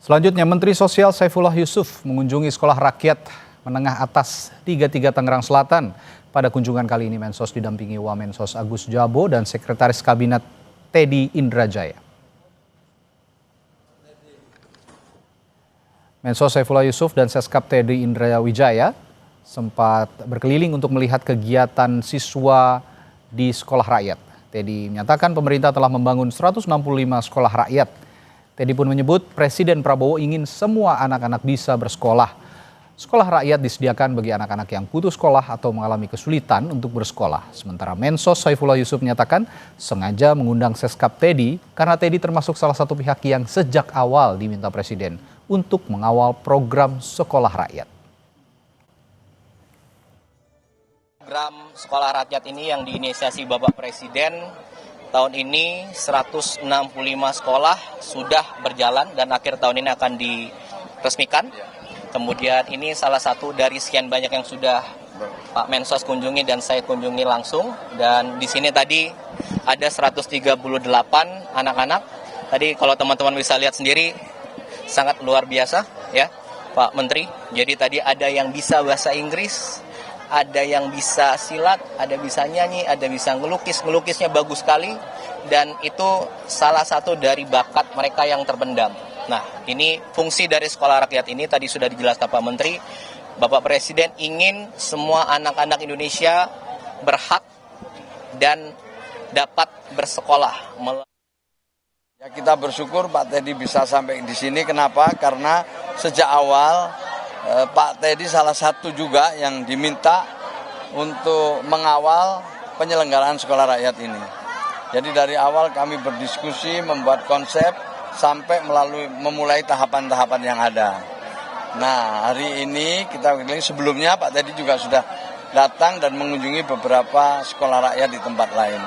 Selanjutnya, Menteri Sosial Saifullah Yusuf mengunjungi sekolah rakyat menengah atas 33 Tangerang Selatan. Pada kunjungan kali ini, Mensos didampingi Wamensos Agus Jabo dan Sekretaris Kabinet Teddy Indrajaya. Mensos Saifullah Yusuf dan Seskap Teddy Indrawijaya sempat berkeliling untuk melihat kegiatan siswa di sekolah rakyat. Teddy menyatakan pemerintah telah membangun 165 sekolah rakyat. Teddy pun menyebut Presiden Prabowo ingin semua anak-anak bisa bersekolah. Sekolah rakyat disediakan bagi anak-anak yang putus sekolah atau mengalami kesulitan untuk bersekolah. Sementara Mensos Saifullah Yusuf menyatakan sengaja mengundang Seskap Teddy karena Teddy termasuk salah satu pihak yang sejak awal diminta Presiden untuk mengawal program sekolah rakyat. Program sekolah rakyat ini yang diinisiasi Bapak Presiden tahun ini 165 sekolah sudah berjalan dan akhir tahun ini akan diresmikan. Kemudian ini salah satu dari sekian banyak yang sudah Pak Mensos kunjungi dan saya kunjungi langsung. Dan di sini tadi ada 138 anak-anak. Tadi kalau teman-teman bisa lihat sendiri sangat luar biasa ya Pak Menteri. Jadi tadi ada yang bisa bahasa Inggris, ada yang bisa silat, ada bisa nyanyi, ada bisa ngelukis. Ngelukisnya bagus sekali dan itu salah satu dari bakat mereka yang terpendam. Nah, ini fungsi dari sekolah rakyat ini tadi sudah dijelaskan Pak Menteri. Bapak Presiden ingin semua anak-anak Indonesia berhak dan dapat bersekolah. Ya, kita bersyukur Pak Teddy bisa sampai di sini. Kenapa? Karena sejak awal Pak Teddy salah satu juga yang diminta untuk mengawal penyelenggaraan sekolah rakyat ini. Jadi dari awal kami berdiskusi, membuat konsep, sampai memulai tahapan-tahapan yang ada. Nah, hari ini kita sebelumnya Pak Teddy juga sudah datang dan mengunjungi beberapa sekolah rakyat di tempat lain.